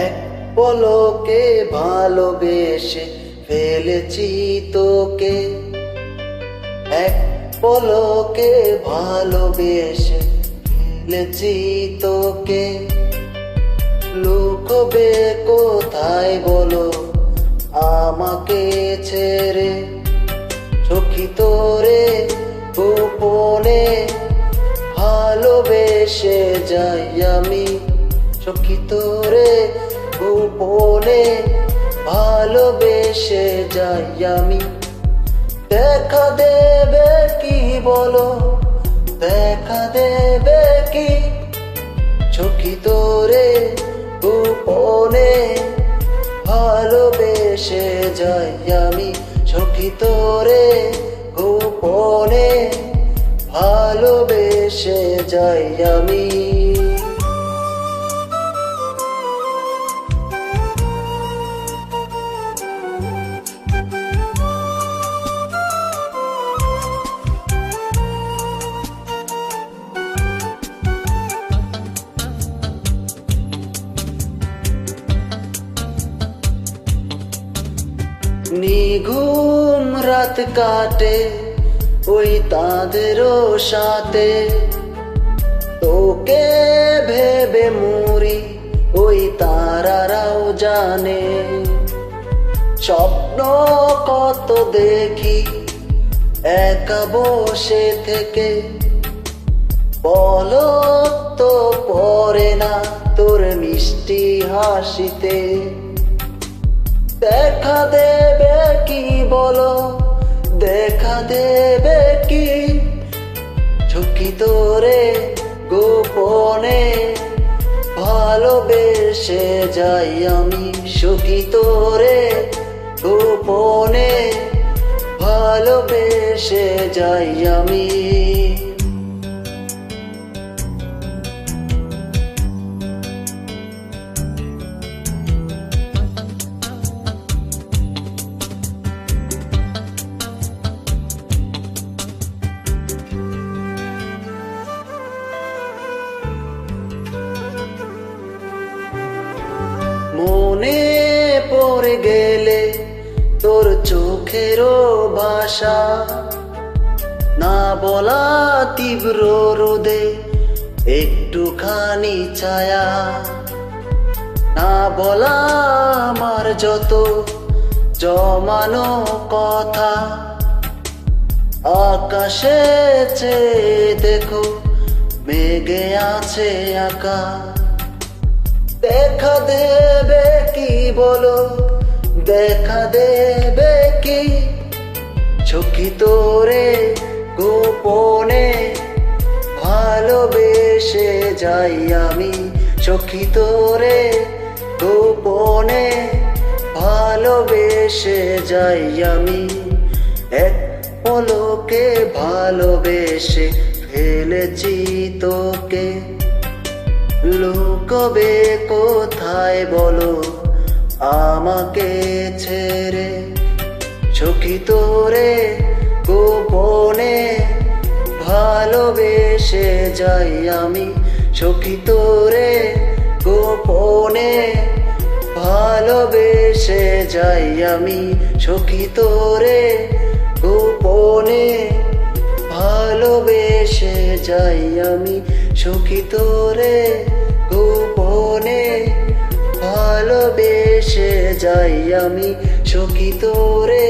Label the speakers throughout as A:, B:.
A: এক পলকে ভালোবেসে ফেলেছি তোকে, এক পলকে ভালোবেসে ফেলেছি তোকে। লুকোবে কোথায় বলো আমাকে ছেড়ে, সখী তোরে গোপনে ভালোবেসে যাই আমি, সখী তোরে গোপনে ভালোবেসে যাই আমি। দেখা দেবে কি বলো, দেখা দেবে কি, সখী তোরে গোপনে ভালোবেসে যাই আমি, সখী তোরে গোপনে ভালোবেসে যাই আমি। নিঘুম রাত কাটে ওই তাদেরও সাথে, তোকে ভেবে মরি ওই তারারাও জানে। স্বপ্ন কত দেখি একা বসে থেকে, বলো তো পড়ে না তোর মিষ্টি হাসিতে। দেখা দেবে কি বলো, দেখা দেবে কি, সখী তোরে গোপনে ভালোবেসে যাই আমি, সখী তোরে গোপনে ভালোবেসে যাই আমি। মনে পড়ে গেলে তোর চোখেরও ভাষা, না বলা তীব্র রোদে একটুখানি ছায়া, না বলা আমার যত জমানো কথা। আকাশে চেয়ে দেখো মেঘে আছে আঁকা, দেখা দেবে কি বলো, দেখা দেবে কি, সখী তোরে গোপনে ভালোবেসে যাই আমি, সখী তোরে গোপনে ভালোবেসে যাই আমি। এক পলকে ভালোবেসে ফেলেছি তোকে, লুকোবে কোথায় বলো আমাকে ছেড়ে, সখী তোরে গোপনে ভালোবেসে যাই আমি, সখী তোরে গোপনে ভালোবেসে যাই আমি, সখী তোরে গোপনে ভালোবেসে যাই আমি, সখী তোরে গোপনে ভালোবেসে যাই আমি, সখী তোরে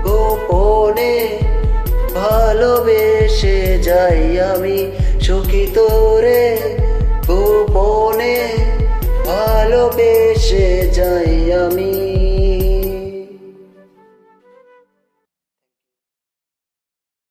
A: গোপনে ভালোবেসে যাই আমি, সখী তোরে গোপনে ভালোবেসে যাই আমি।